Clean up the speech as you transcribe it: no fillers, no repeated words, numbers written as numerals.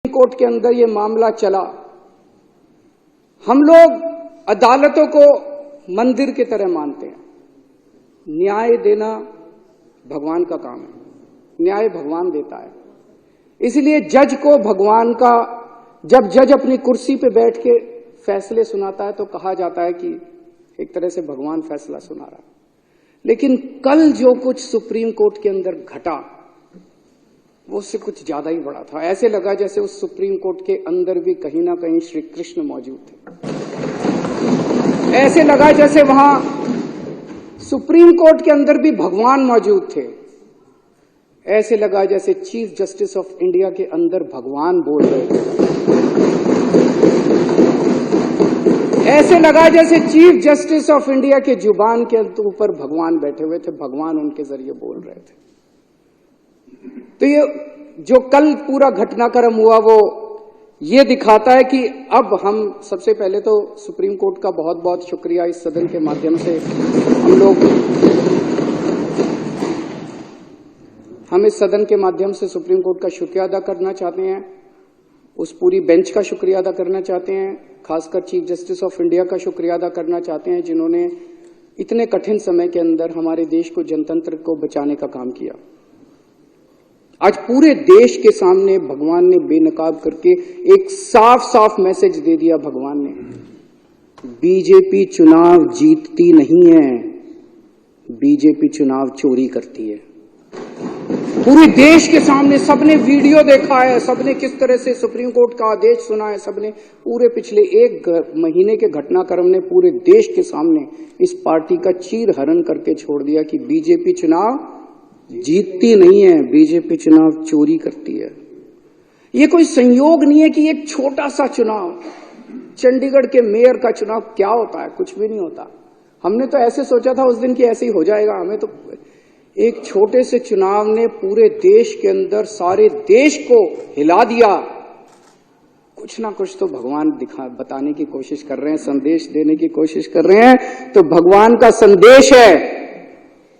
Court के अंदर ये मामला चला। हम लोग अदालतों को मंदिर की तरह मानते हैं। न्याय देना भगवान का काम है, न्याय भगवान देता है। इसलिए जज को भगवान का, जब जज अपनी कुर्सी पे बैठ के फैसले सुनाता है तो कहा जाता है कि एक तरह से भगवान फैसला सुना रहा है। लेकिन कल जो कुछ सुप्रीम कोर्ट के अंदर घटा वो उससे कुछ ज्यादा ही बड़ा था। ऐसे लगा जैसे उस सुप्रीम कोर्ट के अंदर भी कहीं ना कहीं श्री कृष्ण मौजूद थे। ऐसे लगा जैसे वहां सुप्रीम कोर्ट के अंदर भी भगवान मौजूद थे। ऐसे लगा जैसे चीफ जस्टिस ऑफ इंडिया के अंदर भगवान बोल रहे थे। ऐसे लगा जैसे चीफ जस्टिस ऑफ इंडिया के जुबान के ऊपर भगवान बैठे हुए थे, भगवान उनके जरिए बोल रहे थे। तो ये जो कल पूरा घटनाक्रम हुआ वो ये दिखाता है कि अब हम सबसे पहले तो सुप्रीम कोर्ट का बहुत बहुत शुक्रिया इस सदन के माध्यम से हम इस सदन के माध्यम से सुप्रीम कोर्ट का शुक्रिया अदा करना चाहते हैं। उस पूरी बेंच का शुक्रिया अदा करना चाहते हैं। खासकर चीफ जस्टिस ऑफ इंडिया का शुक्रिया अदा करना चाहते हैं जिन्होंने इतने कठिन समय के अंदर हमारे देश को, जनतंत्र को बचाने का काम किया। आज पूरे देश के सामने भगवान ने बेनकाब करके एक साफ साफ मैसेज दे दिया। भगवान ने, बीजेपी चुनाव जीतती नहीं है, बीजेपी चुनाव चोरी करती है। पूरे देश के सामने सबने वीडियो देखा है, सबने किस तरह से सुप्रीम कोर्ट का आदेश सुना है। सबने पूरे पिछले एक महीने के घटनाक्रम ने पूरे देश के सामने इस पार्टी का चीरहरण करके छोड़ दिया कि बीजेपी चुनाव जीतती नहीं है, बीजेपी चुनाव चोरी करती है। ये कोई संयोग नहीं है कि एक छोटा सा चुनाव, चंडीगढ़ के मेयर का चुनाव क्या होता है, कुछ भी नहीं होता। हमने तो ऐसे सोचा था उस दिन कि ऐसे ही हो जाएगा। हमें तो एक छोटे से चुनाव ने पूरे देश के अंदर सारे देश को हिला दिया। कुछ ना कुछ तो भगवान बताने की कोशिश कर रहे हैं, संदेश देने की कोशिश कर रहे हैं। तो भगवान का संदेश है